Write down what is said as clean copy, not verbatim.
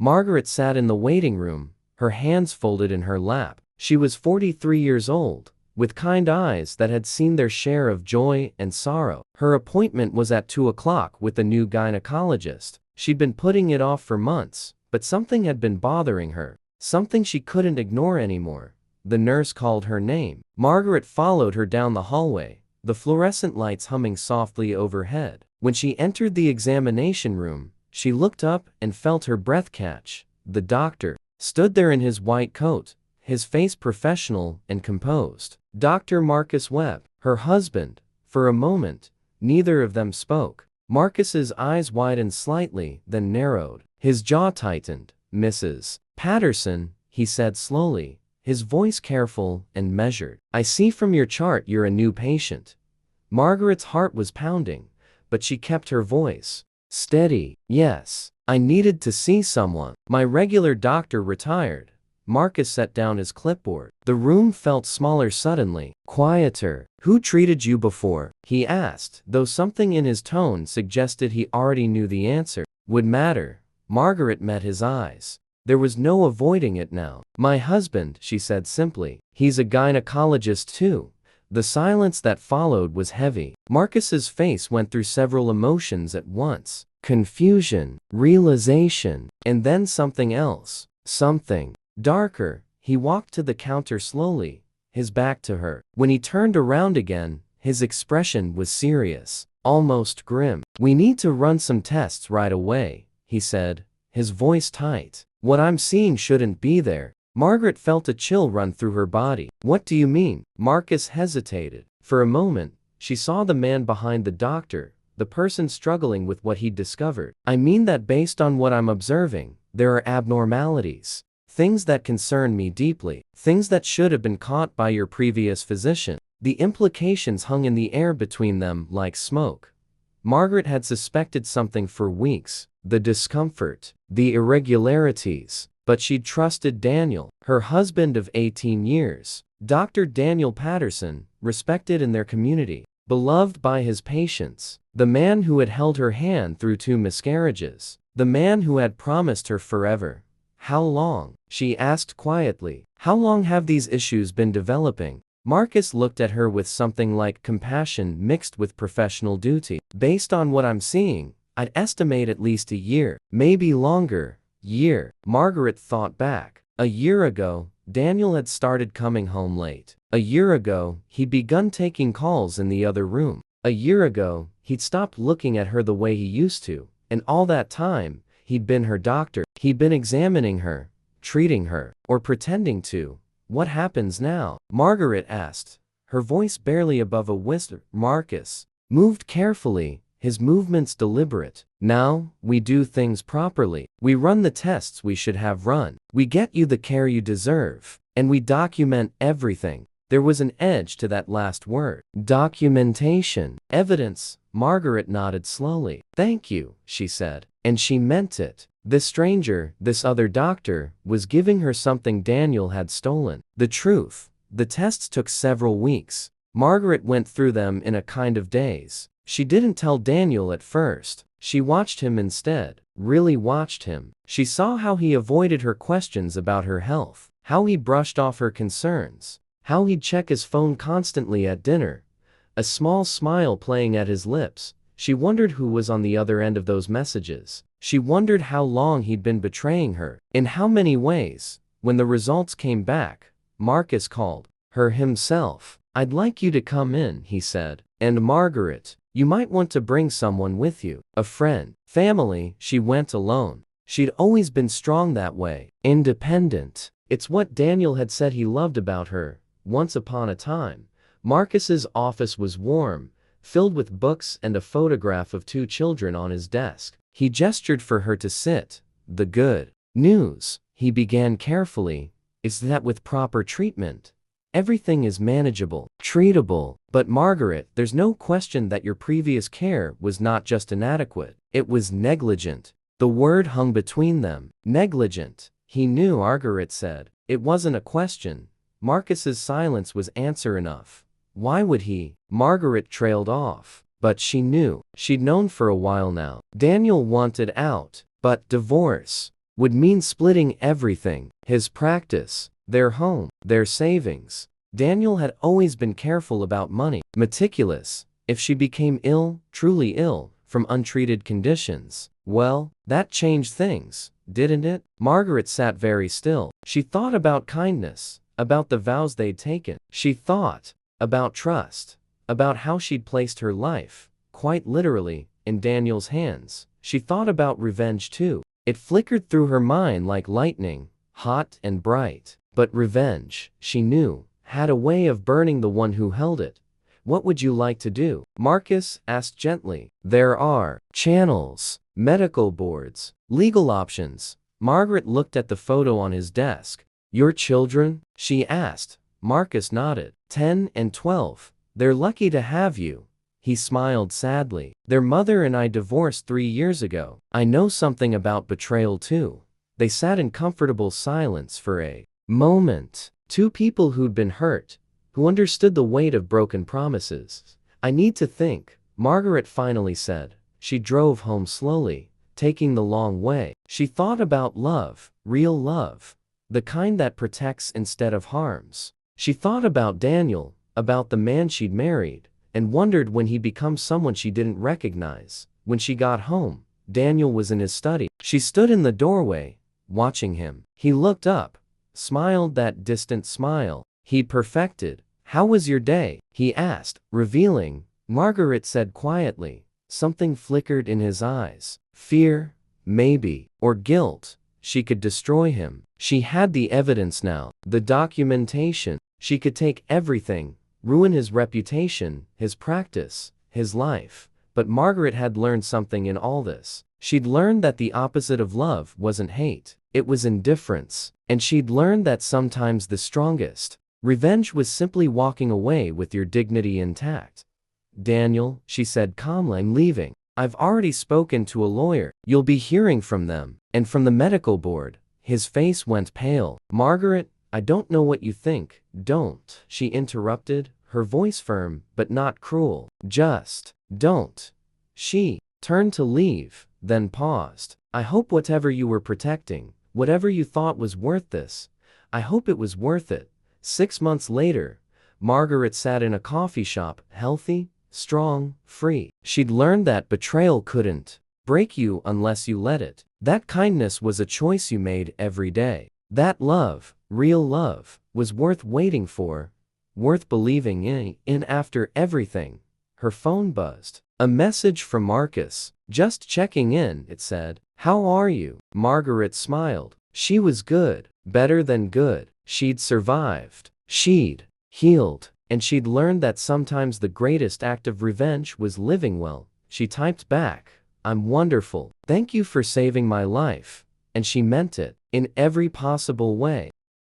Margaret sat in the waiting room, her hands folded in her lap. She was 43 years old, with kind eyes that had seen their share of joy and sorrow. Her appointment was at 2 o'clock with a new gynecologist. She'd been putting it off for months, but something had been bothering her, something she couldn't ignore anymore. The nurse called her name. Margaret followed her down the hallway, the fluorescent lights humming softly overhead. When she entered the examination room, she looked up and felt her breath catch. The doctor stood there in his white coat, his face professional and composed. Dr. Marcus Webb, her husband. For a moment, neither of them spoke. Marcus's eyes widened slightly, then narrowed. His jaw tightened. "Mrs. Patterson," he said slowly, his voice careful and measured. "I see from your chart you're a new patient." Margaret's heart was pounding, but she kept her voice steady. "Yes, I needed to see someone. My regular doctor retired." Marcus set down his clipboard. The room felt smaller suddenly, quieter. "Who treated you before?" he asked, though something in his tone suggested he already knew the answer. Would matter. Margaret met his eyes. There was no avoiding it now. "My husband," she said simply. "He's a gynecologist too." The silence that followed was heavy. Marcus's face went through several emotions at once. Confusion, realization, and then something else. Something darker. He walked to the counter slowly, his back to her. When he turned around again, his expression was serious, almost grim. "We need to run some tests right away," he said, his voice tight. "What I'm seeing shouldn't be there." Margaret felt a chill run through her body. "What do you mean?" Marcus hesitated. For a moment, she saw the man behind the doctor, the person struggling with what he'd discovered. "I mean that based on what I'm observing, there are abnormalities. Things that concern me deeply. Things that should have been caught by your previous physician." The implications hung in the air between them like smoke. Margaret had suspected something for weeks. The discomfort, the irregularities. But she'd trusted Daniel, her husband of 18 years. Dr. Daniel Patterson, respected in their community, beloved by his patients. The man who had held her hand through 2 miscarriages. The man who had promised her forever. "How long?" she asked quietly. "How long have these issues been developing?" Marcus looked at her with something like compassion mixed with professional duty. "Based on what I'm seeing, I'd estimate at least a year, maybe longer." Year. Margaret thought back. A year ago, Daniel had started coming home late. A year ago, he'd begun taking calls in the other room. A year ago, he'd stopped looking at her the way he used to. And all that time, he'd been her doctor. He'd been examining her, treating her, or pretending to. "What happens now?" Margaret asked, her voice barely above a whisper. Marcus moved carefully, his movements deliberate. "Now, we do things properly. We run the tests we should have run. We get you the care you deserve. And we document everything." There was an edge to that last word. Documentation. Evidence. Margaret nodded slowly. "Thank you," she said. And she meant it. This stranger, this other doctor, was giving her something Daniel had stolen. The truth. The tests took several weeks. Margaret went through them in a kind of daze. She didn't tell Daniel at first. She watched him instead, really watched him. She saw how he avoided her questions about her health, how he brushed off her concerns, how he'd check his phone constantly at dinner, a small smile playing at his lips. She wondered who was on the other end of those messages. She wondered how long he'd been betraying her, in how many ways. When the results came back, Marcus called her himself. "I'd like you to come in," he said. "And Margaret, you might want to bring someone with you, a friend, family." She went alone. She'd always been strong that way, independent. It's what Daniel had said he loved about her. Once upon a time, Marcus's office was warm, filled with books and a photograph of 2 children on his desk. He gestured for her to sit. "The good news," he began carefully, "is that with proper treatment, everything is manageable, treatable. But Margaret, there's no question that your previous care was not just inadequate, it was negligent." The word hung between them. Negligent. He knew, Margaret said. It wasn't a question. Marcus's silence was answer enough. Why would he? Margaret trailed off. But she knew. She'd known for a while now. Daniel wanted out. But divorce. would mean splitting everything: his practice, their home, their savings. Daniel had always been careful about money, meticulous. If she became ill, truly ill, from untreated conditions, well, that changed things, didn't it? Margaret sat very still. She thought about kindness, about the vows they'd taken. She thought about trust, about how she'd placed her life, quite literally, in Daniel's hands. She thought about revenge too. It flickered through her mind like lightning, hot and bright. But revenge, she knew, had a way of burning the one who held it. What would you like to do? Marcus asked gently. There are channels, medical boards, legal options. Margaret looked at the photo on his desk. Your children? She asked. Marcus nodded. 10 and 12. They're lucky to have you. He smiled sadly. Their mother and I divorced 3 years ago. I know something about betrayal too. They sat in comfortable silence for a moment. Two people who'd been hurt, who understood the weight of broken promises. I need to think, Margaret finally said. She drove home slowly, taking the long way. She thought about love, real love, the kind that protects instead of harms. She thought about Daniel, about the man she'd married, and wondered when he'd become someone she didn't recognize. When she got home, Daniel was in his study. She stood in the doorway, watching him. He looked up, smiled that distant smile he'd perfected. How was your day? He asked, revealing. Margaret said quietly. Something flickered in his eyes. Fear, maybe, or guilt. She could destroy him. She had the evidence now, the documentation. She could take everything, ruin his reputation, his practice, his life. But Margaret had learned something in all this. She'd learned that the opposite of love wasn't hate, it was indifference. And she'd learned that sometimes the strongest revenge was simply walking away with your dignity intact. Daniel, she said calmly, I'm leaving. I've already spoken to a lawyer. You'll be hearing from them, and from the medical board. His face went pale. Margaret, I don't know what you think. Don't, she interrupted, her voice firm, but not cruel. Just don't. She turned to leave, then paused. I hope whatever you were protecting, whatever you thought was worth this, I hope it was worth it. 6 months later, Margaret sat in a coffee shop, healthy, strong, free. She'd learned that betrayal couldn't break you unless you let it. That kindness was a choice you made every day. That love, real love, was worth waiting for, worth believing in after everything. Her phone buzzed. A message from Marcus. Just checking in, it said. How are you? Margaret smiled. She was good, better than good. She'd survived. She'd healed. And she'd learned that sometimes the greatest act of revenge was living well. She typed back, I'm wonderful. Thank you for saving my life. And she meant it, in every possible way.